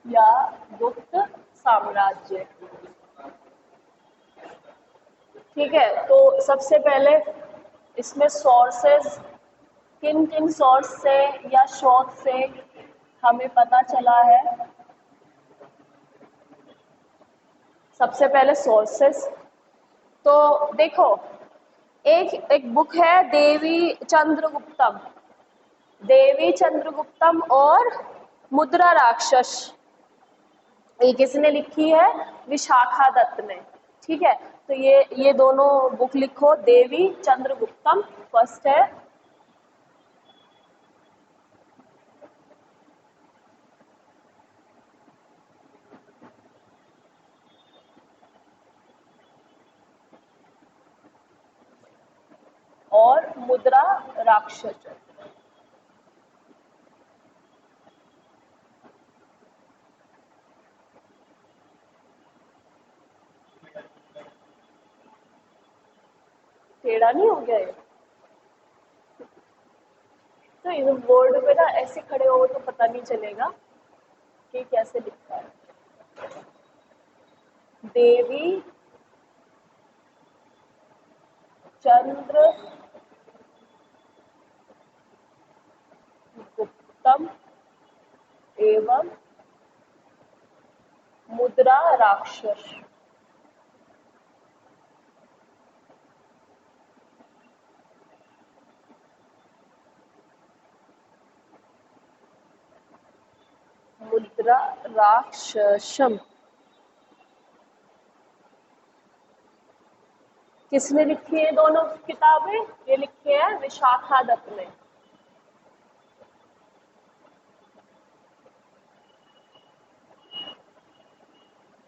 या गुप्त साम्राज्य। ठीक है, तो सबसे पहले इसमें सोर्सेस, किन किन सोर्स से या स्रोत से हमें पता चला है। सबसे पहले सोर्सेस, तो देखो एक एक बुक है देवी चंद्रगुप्तम, देवी चंद्रगुप्तम और मुद्रा राक्षस, ये किसने लिखी है? विशाखादत्त ने। ठीक है, तो ये दोनों बुक लिखो, देवी चंद्रगुप्तम फर्स्ट है, और मुद्रा राक्षस। टेढ़ा नहीं हो गया ये? तो इस बोर्ड पे ना ऐसे खड़े हो तो पता नहीं चलेगा कि कैसे लिखता है। देवी चंद्र गुप्तम एवं मुद्रा राक्षस। मुद्रा राक्षसम किसने लिखी है? दोनों किताबें ये लिखी है विशाखादत्त ने।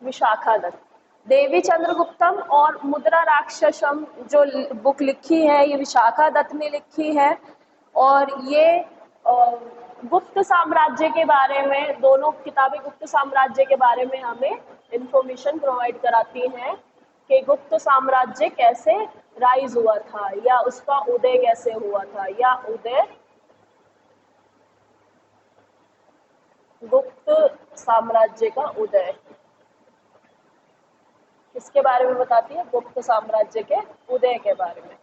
विशाखादत्त, देवी चंद्रगुप्तम और मुद्रा राक्षसम जो बुक लिखी है ये विशाखादत्त ने लिखी है, और ये गुप्त साम्राज्य के बारे में, दोनों किताबें गुप्त साम्राज्य के बारे में हमें इंफॉर्मेशन प्रोवाइड कराती हैं कि गुप्त साम्राज्य कैसे राइज हुआ था या उसका उदय कैसे हुआ था, या उदय गुप्त साम्राज्य का उदय किसके बारे में बताती है? गुप्त साम्राज्य के उदय के बारे में।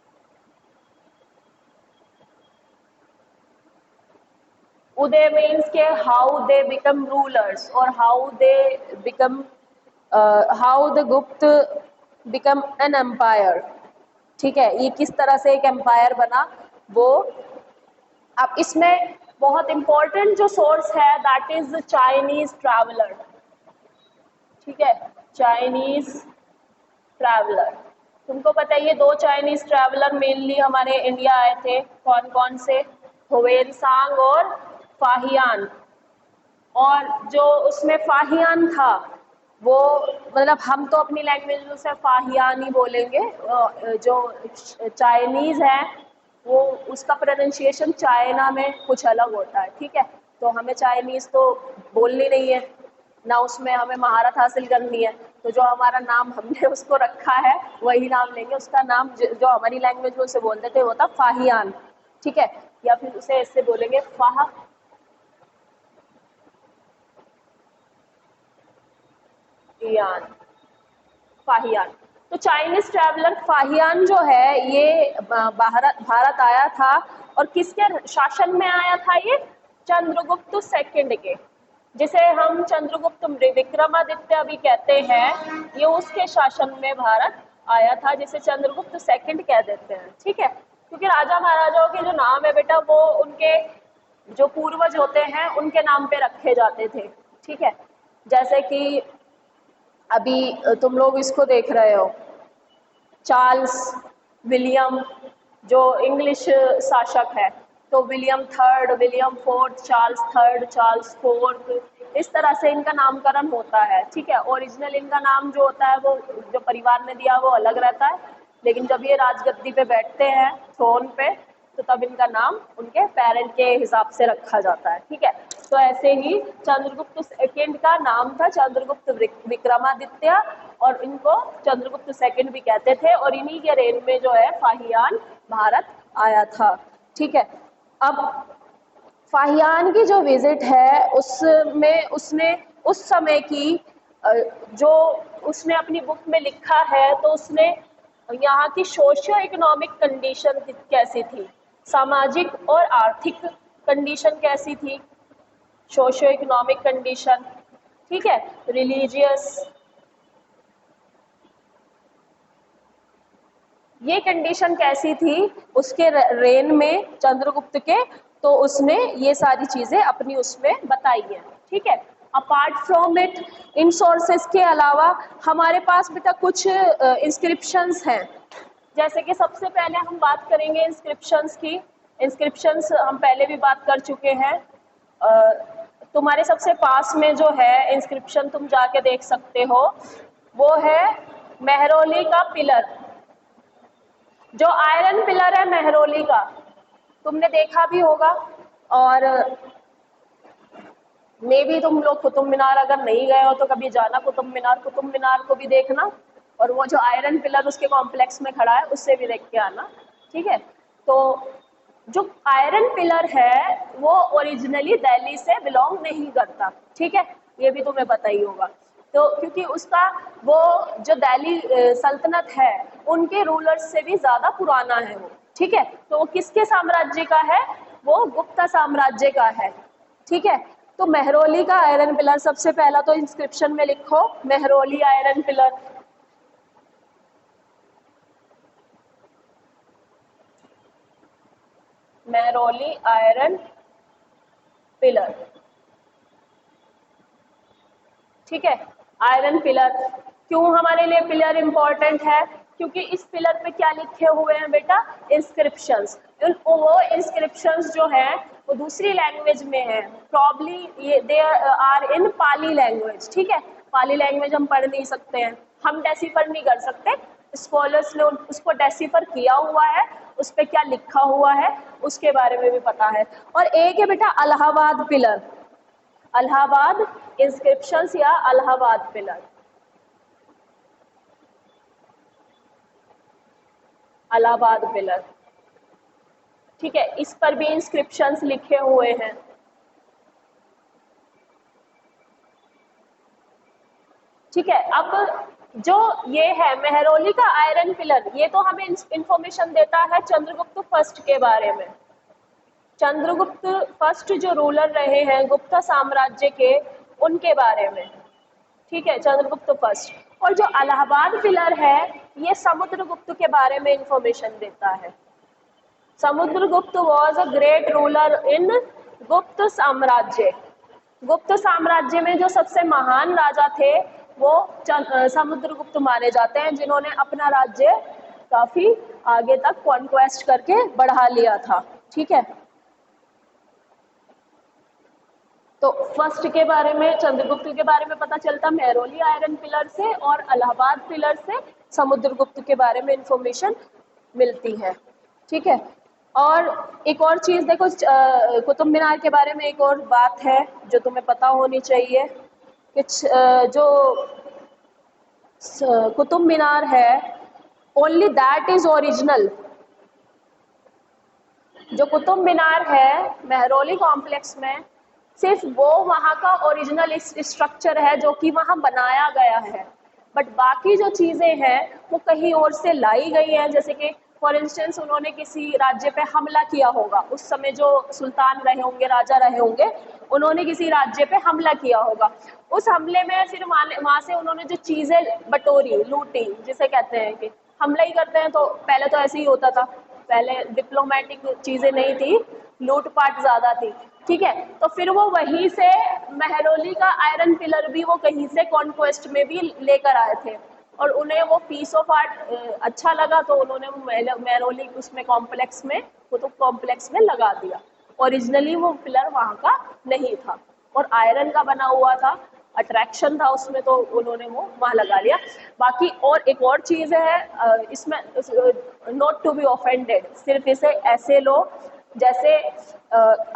उदय मीन्स के हाउ दे बिकम रूलर्स और how they become, how the गुप्त बिकम एन एम्पायर। ठीक है, ये किस तरह से एक एम्पायर बना वो। अब इसमें बहुत इंपॉर्टेंट जो सोर्स है दैट इज चाइनीज ट्रैवलर। ठीक है, चाइनीज ट्रैवलर, तुमको पता है ये दो चाइनीज ट्रैवलर मेनली हमारे इंडिया आए थे, कौन कौन से? हुएनसांग और फाहियान। और जो उसमें फाहियान था वो, मतलब हम तो अपनी लैंग्वेज में उसे फाहियान ही बोलेंगे, जो चाइनीज है वो उसका प्रोनाउंसिएशन चाइना में कुछ अलग होता है। ठीक है, तो हमें चाइनीज तो बोलनी नहीं है ना, उसमें हमें महारत हासिल करनी है, तो जो हमारा नाम हमने उसको रखा है वही नाम लेंगे। उसका नाम जो हमारी लैंग्वेज में उसे बोलते थे वो था फाहियान। ठीक है, या फिर उसे ऐसे बोलेंगे फाहियान। फाहियान, तो चाइनीज ट्रैवलर फाहियान जो है ये भारत आया था, और किसके शासन में आया था ये? चंद्रगुप्त सेकंड के, जिसे हम चंद्रगुप्त विक्रमादित्य अभी कहते हैं, ये उसके शासन में भारत आया था, जिसे चंद्रगुप्त सेकंड कह देते हैं। ठीक है, क्योंकि राजा महाराजाओं के जो नाम है बेटा वो उनके जो पूर्वज होते हैं उनके नाम पे रखे जाते थे। ठीक है, जैसे कि अभी तुम लोग इसको देख रहे हो, चार्ल्स विलियम जो इंग्लिश शासक है, तो William third, William fourth, Charles third, Charles fourth, इस तरह से इनका नामकरण होता है। ठीक है, ओरिजिनल इनका नाम जो होता है वो जो परिवार ने दिया वो अलग रहता है, लेकिन जब ये राजगद्दी पे बैठते हैं थ्रोन पे तो तब इनका नाम उनके पेरेंट के हिसाब से रखा जाता है। ठीक है, तो ऐसे ही चंद्रगुप्त सेकंड का नाम था चंद्रगुप्त विक्रमादित्य, और इनको चंद्रगुप्त सेकंड भी कहते थे, और इन्हीं के रेन में जो है फाहियान भारत आया था। ठीक है, अब फाहियान की जो विजिट है उसमें उसने उस समय की जो उसने अपनी बुक में लिखा है, तो उसने यहाँ की सोशियो इकोनॉमिक कंडीशन कैसी थी, सामाजिक और आर्थिक कंडीशन कैसी थी, सोशियो इकोनॉमिक कंडीशन, ठीक है, रिलीजियस, ये कंडीशन कैसी थी उसके रेन में चंद्रगुप्त के, तो उसने ये सारी चीजें अपनी उसमें बताई है, ठीक है। Apart from it, in sources के अलावा हमारे पास बेटा कुछ इंस्क्रिप्शंस हैं, जैसे कि सबसे पहले हम बात करेंगे इंस्क्रिप्शंस की। इंस्क्रिप्शंस हम पहले भी बात कर चुके हैं। तुम्हारे सबसे पास में जो है इंस्क्रिप्शन तुम जाके देख सकते हो, वो है मेहरौली का पिलर, जो आयरन पिलर है मेहरौली का, तुमने देखा भी होगा। और मे भी तुम लोग कुतुब मीनार अगर नहीं गए हो तो कभी जाना कुतुब मीनार को भी देखना, और वो जो आयरन पिलर उसके कॉम्प्लेक्स में खड़ा है उससे भी देख के आना, ठीक है। तो जो आयरन पिलर है वो ओरिजिनली दिल्ली से बिलोंग नहीं करता, ठीक है, ये भी तुम्हें पता ही होगा। तो क्योंकि उसका वो जो दिल्ली सल्तनत है उनके रूलर्स से भी ज्यादा पुराना है वो, ठीक है। तो वो किसके साम्राज्य का है, वो गुप्ता साम्राज्य का है, ठीक है। तो मेहरौली का आयरन पिलर, सबसे पहला तो इंस्क्रिप्शन में लिखो Mehrauli iron pillar, Mehrauli iron pillar, ठीक है। आयरन पिलर क्यों हमारे लिए पिलर इंपॉर्टेंट है, क्योंकि इस पिलर पे क्या लिखे हुए हैं बेटा, इंस्क्रिप्शंस। वो इंस्क्रिप्शंस जो है वो दूसरी लैंग्वेज में है, प्रॉब्ली ये they are in Pali language, ठीक है। पाली लैंग्वेज हम पढ़ नहीं सकते हैं, हम डेसिफर नहीं कर सकते, स्कॉलर्स ने उसको डेसिफर किया हुआ है, उस पर क्या लिखा हुआ है उसके बारे में भी पता है। और एक है बेटा इलाहाबाद पिलर, इलाहाबाद इंस्क्रिप्शंस या इलाहाबाद पिलर, इलाहाबाद पिलर, ठीक है। इस पर भी इंस्क्रिप्शंस लिखे हुए हैं, ठीक है। अब जो ये है मेहरौली का आयरन पिलर, ये तो हमें इंफॉर्मेशन देता है चंद्रगुप्त फर्स्ट के बारे में, चंद्रगुप्त फर्स्ट जो रूलर रहे हैं गुप्ता साम्राज्य के उनके बारे में, ठीक है, चंद्रगुप्त फर्स्ट। और जो इलाहाबाद पिलर है ये समुद्रगुप्त के बारे में इंफॉर्मेशन देता है। Samudragupta was a great ruler in गुप्त साम्राज्य, गुप्त साम्राज्य में जो सबसे महान राजा थे वो समुद्रगुप्त माने जाते हैं, जिन्होंने अपना राज्य काफी आगे तक कॉन्क्वेस्ट करके बढ़ा लिया था, ठीक है। तो फर्स्ट के बारे में, चंद्रगुप्त के बारे में पता चलता मेहरौली आयरन पिलर से, और इलाहाबाद पिलर से समुद्रगुप्त के बारे में इंफॉर्मेशन मिलती है, ठीक है। और एक और चीज देखो, कुतुब मीनार के बारे में एक और बात है जो तुम्हें पता होनी चाहिए कि जो कुतुब मीनार है ओनली दैट इज ओरिजिनल, जो कुतुब मीनार है मेहरौली कॉम्प्लेक्स में सिर्फ वो वहाँ का ओरिजिनल स्ट्रक्चर है जो कि वहाँ बनाया गया है, बट बाकी जो चीजें हैं वो कहीं और से लाई गई हैं। जैसे कि फॉर इंस्टेंस उन्होंने किसी राज्य पे हमला किया होगा, उस समय जो सुल्तान रहे होंगे, राजा रहे होंगे, उन्होंने किसी राज्य पे हमला किया होगा, उस हमले में फिर वहां से उन्होंने जो चीजें बटोरी, लूटी, जिसे कहते हैं कि हमला ही करते हैं, तो पहले तो ऐसे ही होता था, पहले डिप्लोमेटिक चीजें नहीं थी, लूटपाट ज्यादा थी, ठीक है। तो फिर वो वहीं से मेहरौली का आयरन पिलर भी वो कहीं से कॉन्क्वेस्ट में भी लेकर आए थे, और उन्हें वो पीस ऑफ आर्ट अच्छा लगा, तो उन्होंने वो मेहरौली उसमें कॉम्प्लेक्स में, कुतुब कॉम्प्लेक्स में लगा दिया। ओरिजिनली वो पिलर वहाँ का नहीं था और आयरन का बना हुआ था, अट्रैक्शन था उसमें, तो उन्होंने वो वहाँ लगा लिया। बाकी और एक और चीज़ है इसमें, नॉट टू बी ऑफेंडेड, सिर्फ इसे ऐसे लो जैसे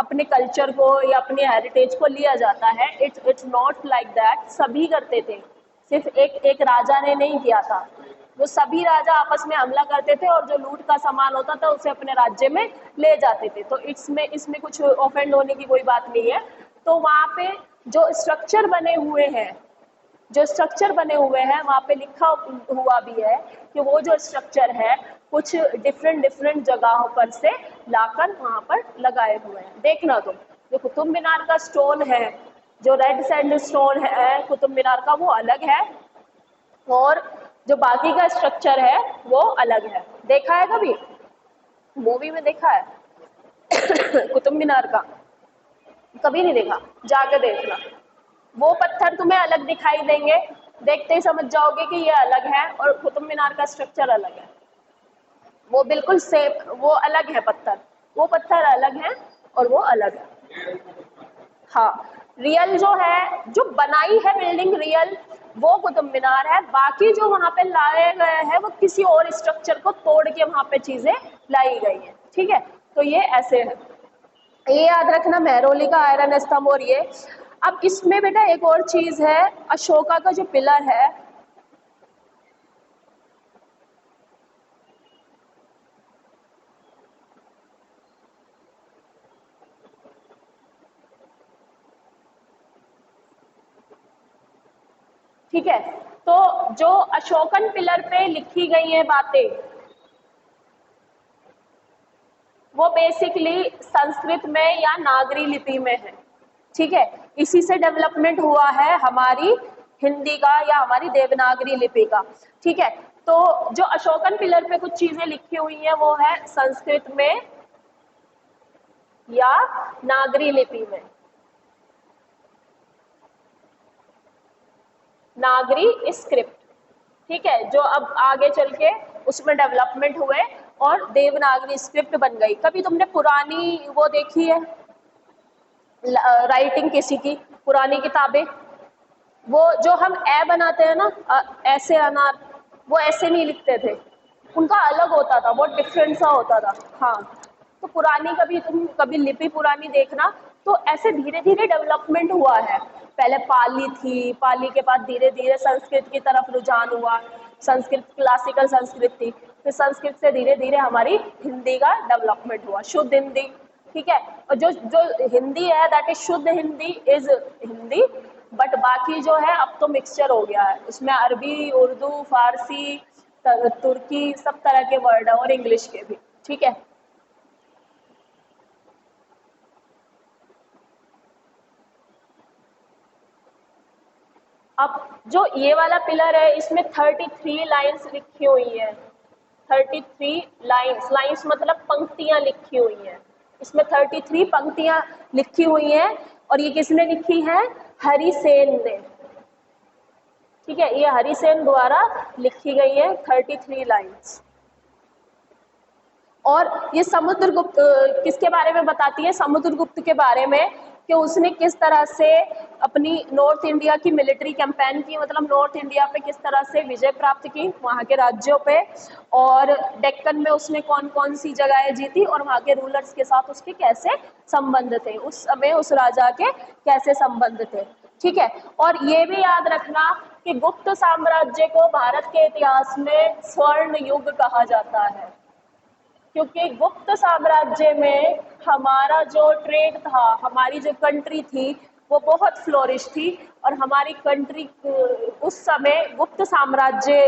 अपने कल्चर को या अपने हेरिटेज को लिया जाता है, इट्स नॉट लाइक दैट, सभी करते थे, सिर्फ एक राजा ने नहीं किया था, वो सभी राजा आपस में हमला करते थे और जो लूट का सामान होता था उसे अपने राज्य में ले जाते थे, तो इसमें कुछ ऑफेंड होने की कोई बात नहीं है। तो वहाँ पे जो स्ट्रक्चर बने हुए हैं, जो स्ट्रक्चर बने हुए हैं वहाँ पे लिखा हुआ भी है कि वो जो स्ट्रक्चर है कुछ डिफरेंट डिफरेंट जगहों पर से लाकर वहाँ पर लगाए हुए हैं। देखना तुम, जो कुतुब मीनार का स्टोन है, जो रेड सैंड स्टोन है कुतुब मीनार का, वो अलग है और जो बाकी का स्ट्रक्चर है वो अलग है। देखा है कभी मूवी में, देखा है कुतुब मीनार का? कभी नहीं देखा, जाके देखना। वो पत्थर तुम्हें अलग दिखाई देंगे, देखते ही समझ जाओगे कि ये अलग है और कुतुब मीनार का स्ट्रक्चर अलग है। वो बिल्कुल सेम, वो अलग है पत्थर, वो पत्थर अलग है और वो अलग है। हाँ, रियल जो है, जो बनाई है बिल्डिंग रियल, वो कुतुब मीनार है। बाकी जो वहां पे लाए गए हैं वो किसी और स्ट्रक्चर को तोड़ के वहां पे चीजें लाई गई हैं। ठीक है, तो ये ऐसे है, ये याद रखना, मेहरौली का आयरन स्तंभ। और ये अब इसमें बेटा एक और चीज है, अशोका का जो पिलर है, ठीक है, तो जो अशोकन पिलर पे लिखी गई है बातें, वो बेसिकली संस्कृत में या नागरी लिपि में है। ठीक है, इसी से डेवलपमेंट हुआ है हमारी हिंदी का या हमारी देवनागरी लिपि का। ठीक है, तो जो अशोकन पिलर पे कुछ चीजें लिखी हुई हैं वो है संस्कृत में या नागरी लिपि में, नागरी स्क्रिप्ट। ठीक है, जो अब आगे चल के उसमें डेवलपमेंट हुए और देवनागरी स्क्रिप्ट बन गई। कभी तुमने पुरानी वो देखी है राइटिंग किसी की, पुरानी किताबें, वो जो हम ए बनाते हैं ना, ऐसे अनार, वो ऐसे नहीं लिखते थे, उनका अलग होता था, बहुत डिफरेंट सा होता था। हाँ, तो पुरानी कभी तुम कभी लिपि पुरानी देखना, तो ऐसे धीरे धीरे डेवलपमेंट हुआ है। पहले पाली थी, पाली के बाद धीरे धीरे संस्कृत की तरफ रुझान हुआ, संस्कृत क्लासिकल संस्कृत थी, फिर संस्कृत से धीरे धीरे हमारी हिंदी का डेवलपमेंट हुआ, शुद्ध हिंदी। ठीक है, और जो जो हिंदी है दैट इज शुद्ध हिंदी इज हिंदी, बट बाकी जो है अब तो मिक्सचर हो गया है, उसमें अरबी, उर्दू, फारसी, तुर्की, सब तरह के वर्ड है और इंग्लिश के भी। ठीक है, अब जो ये वाला पिलर है इसमें 33 लाइंस लिखी हुई है, 33 लाइंस, लाइंस मतलब पंक्तियां लिखी हुई हैं, इसमें 33 पंक्तियां लिखी हुई हैं और ये किसने लिखी है? हरिसेन ने। ठीक है, ये हरिसेन द्वारा लिखी गई है 33 लाइंस। और ये समुद्रगुप्त किसके बारे में बताती है? समुद्रगुप्त के बारे में, कि उसने किस तरह से अपनी नॉर्थ इंडिया की मिलिट्री कैंपेन की, मतलब नॉर्थ इंडिया पे किस तरह से विजय प्राप्त की वहाँ के राज्यों पे, और डेक्कन में उसने कौन कौन सी जगहें जीती और वहाँ के रूलर्स के साथ उसके कैसे संबंध थे, उस समय उस राजा के कैसे संबंध थे। ठीक है, और ये भी याद रखना कि गुप्त साम्राज्य को भारत के इतिहास में स्वर्ण युग कहा जाता है, क्योंकि गुप्त साम्राज्य में हमारा जो ट्रेड था, हमारी जो कंट्री थी वो बहुत फ्लोरिश थी, और हमारी कंट्री उस समय गुप्त साम्राज्य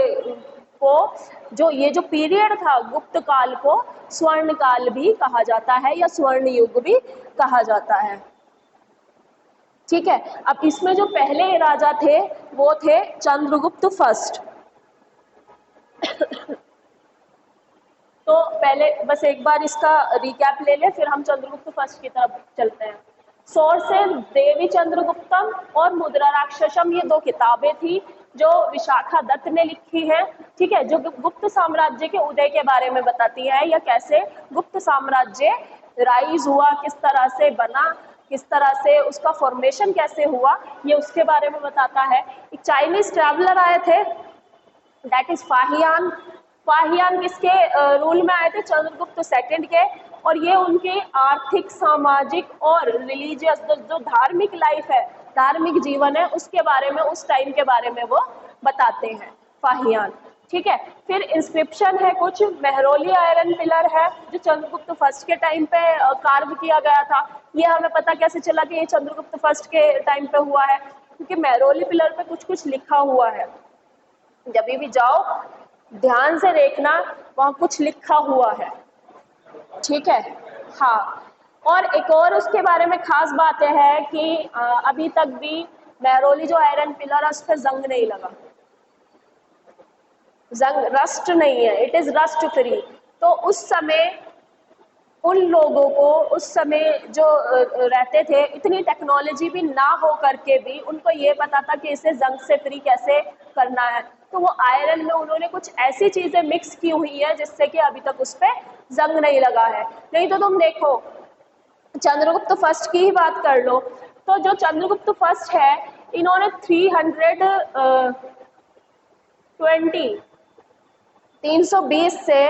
को, जो ये जो पीरियड था गुप्त काल को, स्वर्ण काल भी कहा जाता है या स्वर्ण युग भी कहा जाता है। ठीक है, अब इसमें जो पहले राजा थे वो थे चंद्रगुप्त फर्स्ट। तो पहले बस एक बार इसका रिकैप ले ले, फिर हम चंद्रगुप्त फर्स्ट की तरफ चलते हैं। सोर्सेज देवी चंद्रगुप्तम और मुद्रा राक्षसम, ये दो किताबें थी जो विशाखा दत्त ने लिखी है। ठीक है, जो गुप्त साम्राज्य के उदय के बारे में बताती है, या कैसे गुप्त साम्राज्य राइज हुआ, किस तरह से बना, किस तरह से उसका फॉर्मेशन कैसे हुआ, ये उसके बारे में बताता है। एक चाइनीज ट्रैवलर आए थे, दैट इज फाहियान। फाहियान किसके रूल में आए थे? चंद्रगुप्त सेकंड के, और ये उनके आर्थिक, सामाजिक और रिलीजियस जो धार्मिक लाइफ है, धार्मिक जीवन है, उसके बारे में, उस टाइम के बारे में वो बताते हैं फाहियान। ठीक है। फिर इंस्क्रिप्शन है कुछ, मेहरौली आयरन पिलर है जो चंद्रगुप्त फर्स्ट के टाइम पे कार्व किया गया था। ये हमें पता कैसे चला कि ये चंद्रगुप्त फर्स्ट के टाइम पे हुआ है, क्योंकि मेहरौली पिलर पे कुछ कुछ लिखा हुआ है। जब भी जाओ ध्यान से देखना, वहां कुछ लिखा हुआ है, ठीक है। हाँ, और एक और उसके बारे में खास बात यह है कि अभी तक भी मेहरौली जो आयरन पिलर है उस पर जंग नहीं लगा, जंग रस्ट नहीं है, इट इज रस्ट फ्री। तो उस समय उन लोगों को, उस समय जो रहते थे, इतनी टेक्नोलॉजी भी ना हो करके भी उनको ये पता था कि इसे जंग से फ्री कैसे करना है। तो वो आयरन में उन्होंने कुछ ऐसी चीजें मिक्स की हुई है जिससे कि अभी तक उस पर जंग नहीं लगा है। नहीं तो तुम देखो चंद्रगुप्त फर्स्ट की ही बात कर लो, तो जो चंद्रगुप्त फर्स्ट है इन्होंने 320 से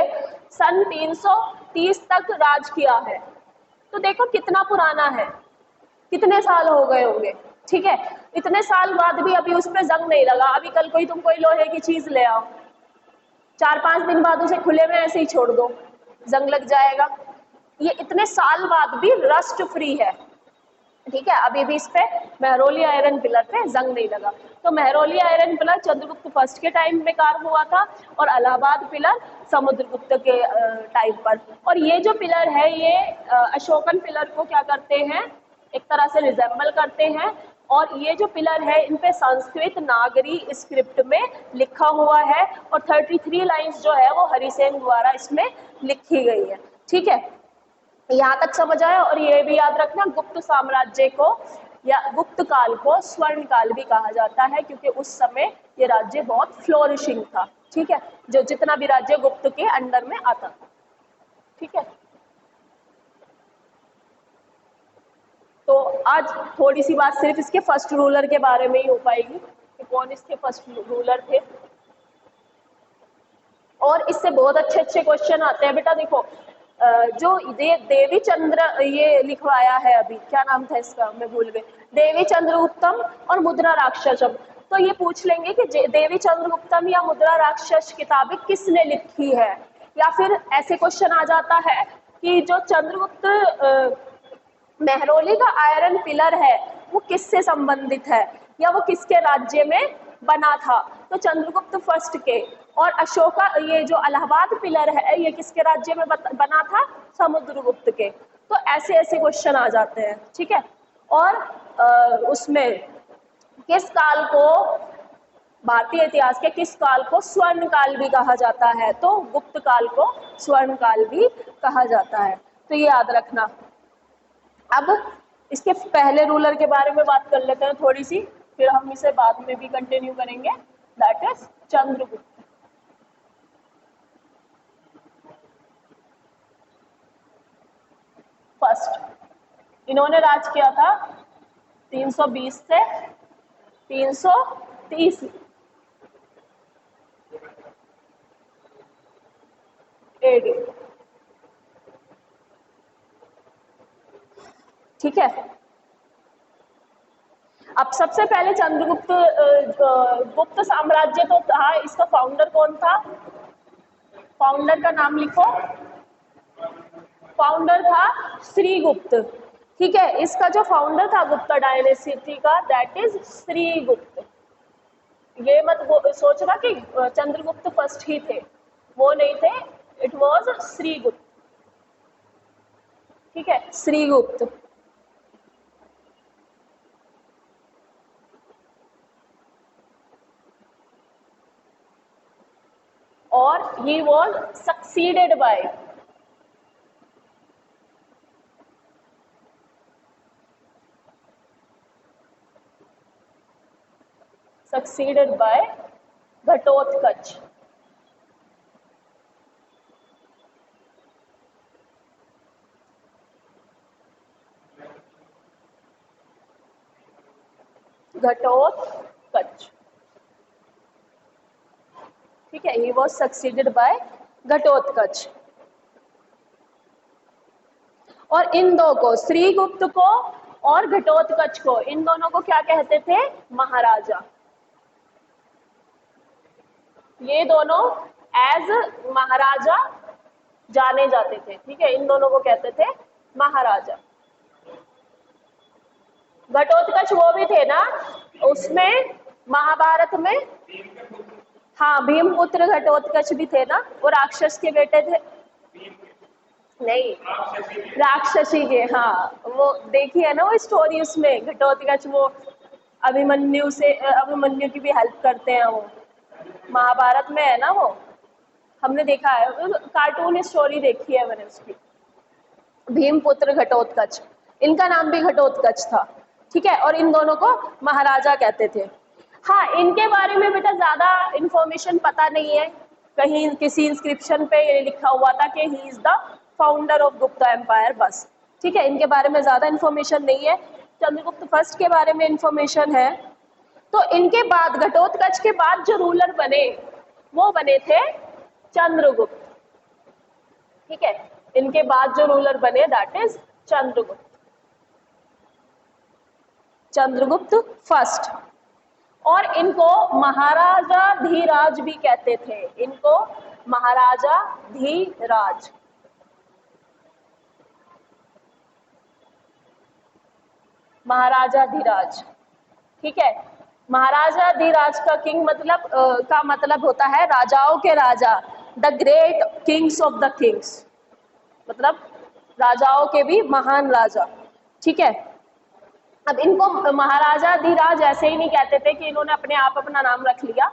सन 330 तक राज किया है। तो देखो कितना पुराना है, कितने साल हो गए होंगे, ठीक है। इतने साल बाद भी अभी उस पर जंग नहीं लगा। अभी कल कोई तुम कोई लोहे की चीज ले आओ, 4-5 दिन बाद उसे खुले में ऐसे ही छोड़ दो, जंग लग जाएगा। ये इतने साल बाद भी रस्ट फ्री है, ठीक है। अभी भी इस पे मेहरौली आयरन पिलर पे जंग नहीं लगा। तो Mehrauli iron pillar Chandragupta first के टाइम में कार्य हुआ था और इलाहाबाद पिलर समुद्रगुप्त के टाइम पर। और ये जो पिलर है ये अशोकन पिलर को क्या करते हैं, एक तरह से रिजेंबल करते हैं। और ये जो पिलर है इन पे संस्कृत नागरी स्क्रिप्ट में लिखा हुआ है और 33 लाइंस जो है वो हरिसेन द्वारा इसमें लिखी गई है, ठीक है। यहाँ तक समझ आया। और ये भी याद रखना, गुप्त साम्राज्य को या गुप्त काल को स्वर्ण काल भी कहा जाता है, क्योंकि उस समय ये राज्य बहुत फ्लोरिशिंग था, ठीक है। जो जितना भी राज्य गुप्त के अंडर में आता था, ठीक है। तो आज थोड़ी सी बात सिर्फ इसके फर्स्ट रूलर के बारे में ही हो पाएगी कि कौन इसके फर्स्ट रूलर थे। और इससे बहुत अच्छे अच्छे क्वेश्चन आते हैं बेटा। देखो जो देवी चंद्र ये लिखवाया है, अभी क्या नाम था इसका मैं भूल गई, देवी चंद्रगुप्तम और मुद्रा राक्षसम। तो ये पूछ लेंगे कि देवी चंद्रगुप्तम या मुद्रा राक्षस किताबें किसने लिखी है। या फिर ऐसे क्वेश्चन आ जाता है कि जो चंद्रगुप्त मेहरौली का आयरन पिलर है वो किससे संबंधित है या वो किसके राज्य में बना था। तो चंद्रगुप्त फर्स्ट के। और अशोका ये जो इलाहाबाद पिलर है ये किसके राज्य में बना था, समुद्रगुप्त के। तो ऐसे ऐसे क्वेश्चन आ जाते हैं, ठीक है। और उसमें किस काल को, भारतीय इतिहास के किस काल को स्वर्ण काल भी कहा जाता है, तो गुप्त काल को स्वर्ण काल भी कहा जाता है। तो ये याद रखना। अब इसके पहले रूलर के बारे में बात कर लेते हैं थोड़ी सी, फिर हम इसे बाद में भी कंटिन्यू करेंगे, दैट इज चंद्रगुप्त फर्स्ट। इन्होंने राज किया था 320 से 330 एडी, ठीक है। अब सबसे पहले चंद्रगुप्त गुप्त साम्राज्य तो था, इसका फाउंडर कौन था, फाउंडर का नाम लिखो, फाउंडर था श्रीगुप्त, ठीक है। इसका जो फाउंडर था गुप्ता डायनेस्टी का, दैट इज श्रीगुप्त। ये मत सोचना कि चंद्रगुप्त फर्स्ट ही थे, वो नहीं थे, इट वाज श्रीगुप्त, ठीक है, श्रीगुप्त। और he was succeeded by Ghatotkacha. Ghatotkacha, ठीक है, he was succeeded by Ghatotkacha. और इन दो को, श्रीगुप्त को और घटोत्कच को, इन दोनों को क्या कहते थे, महाराजा। ये दोनों एज महाराजा जाने जाते थे, ठीक है, इन दोनों को कहते थे महाराजा। घटोत्कच वो भी थे ना उसमें महाभारत में, हाँ भीमपुत्र घटोत्कच भी थे ना, वो राक्षस के बेटे थे, नहीं राक्षसी के, हाँ वो देखी है ना वो स्टोरी, उसमें घटोत्कच वो अभिमन्यु की भी हेल्प करते हैं, वो महाभारत में है ना, वो हमने देखा है, कार्टून स्टोरी देखी है मैंने उसकी। भीमपुत्र घटोत्कच, इनका नाम भी घटोत्कच था, ठीक है, और इन दोनों को महाराजा कहते थे। हाँ, इनके बारे में बेटा ज्यादा इंफॉर्मेशन पता नहीं है, कहीं किसी इंस्क्रिप्शन पे ये लिखा हुआ था कि he is the founder of Gupta empire, बस, ठीक है, इनके बारे में ज्यादा इंफॉर्मेशन नहीं है। चंद्रगुप्त फर्स्ट के बारे में इंफॉर्मेशन है। तो इनके बाद घटोत्कच के बाद जो रूलर बने वो बने थे चंद्रगुप्त, ठीक है, इनके बाद जो रूलर बने that is Chandragupta, Chandragupta first. और इनको महाराजा धीराज भी कहते थे, इनको महाराजा धीराज, महाराजा धीराज, ठीक है। महाराजा धीराज का किंग मतलब का मतलब होता है राजाओं के राजा, the great kings of the kings, मतलब राजाओं के भी महान राजा, ठीक है। अब इनको महाराजा धीराज ऐसे ही नहीं कहते थे कि इन्होंने अपने आप अपना नाम रख लिया,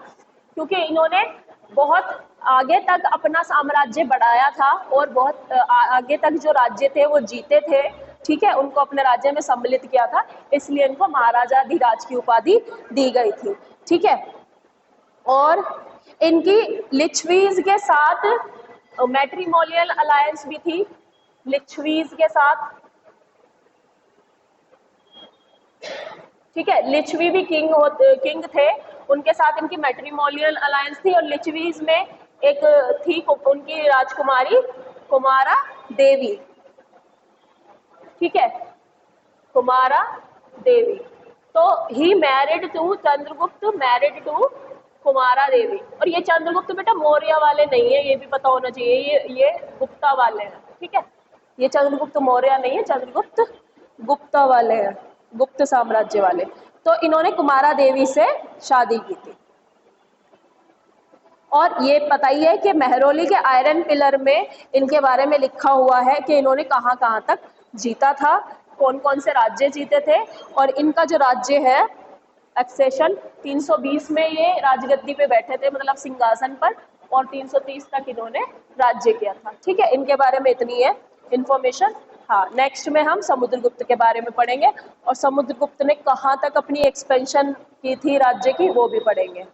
क्योंकि इन्होंने बहुत आगे तक अपना साम्राज्य बढ़ाया था और बहुत आगे तक जो राज्य थे वो जीते थे, ठीक है, उनको अपने राज्य में सम्मिलित किया था, इसलिए इनको महाराजा धीराज की उपाधि दी गई थी, ठीक है। और इनकी लिच्छवीज के साथ मैट्रिमोनियल अलायंस भी थी, लिच्छवीज के साथ, ठीक है, लिच्छवी भी किंग थे, उनके साथ इनकी मैट्रिमोनियल अलायंस थी। और लिच्छवीज में एक थी उनकी राजकुमारी कुमारा देवी, ठीक है, कुमारा देवी। तो he married to Chandragupta, married to Kumara Devi. और ये चंद्रगुप्त बेटा मौर्य वाले नहीं है, ये भी पता होना चाहिए, ये गुप्ता वाले हैं, ठीक है, ये चंद्रगुप्त मौर्य नहीं है, चंद्रगुप्त गुप्ता वाले हैं, गुप्त साम्राज्य वाले। तो इन्होंने कुमारा देवी से शादी की थी। और ये पता ही है कि मेहरौली के आयरन पिलर में इनके बारे में लिखा हुआ है कि इन्होंने कहाँ कहाँ तक जीता था, कौन कौन से राज्य जीते थे। और इनका जो राज्य है एक्सेशन 320 में ये राजगद्दी पे बैठे थे, मतलब सिंहासन पर, और 330 तक इन्होंने राज्य किया था, ठीक है, इनके बारे में इतनी है इंफॉर्मेशन। हाँ, नेक्स्ट में हम समुद्रगुप्त के बारे में पढ़ेंगे और समुद्रगुप्त ने कहाँ तक अपनी एक्सपेंशन की थी राज्य की, वो भी पढ़ेंगे।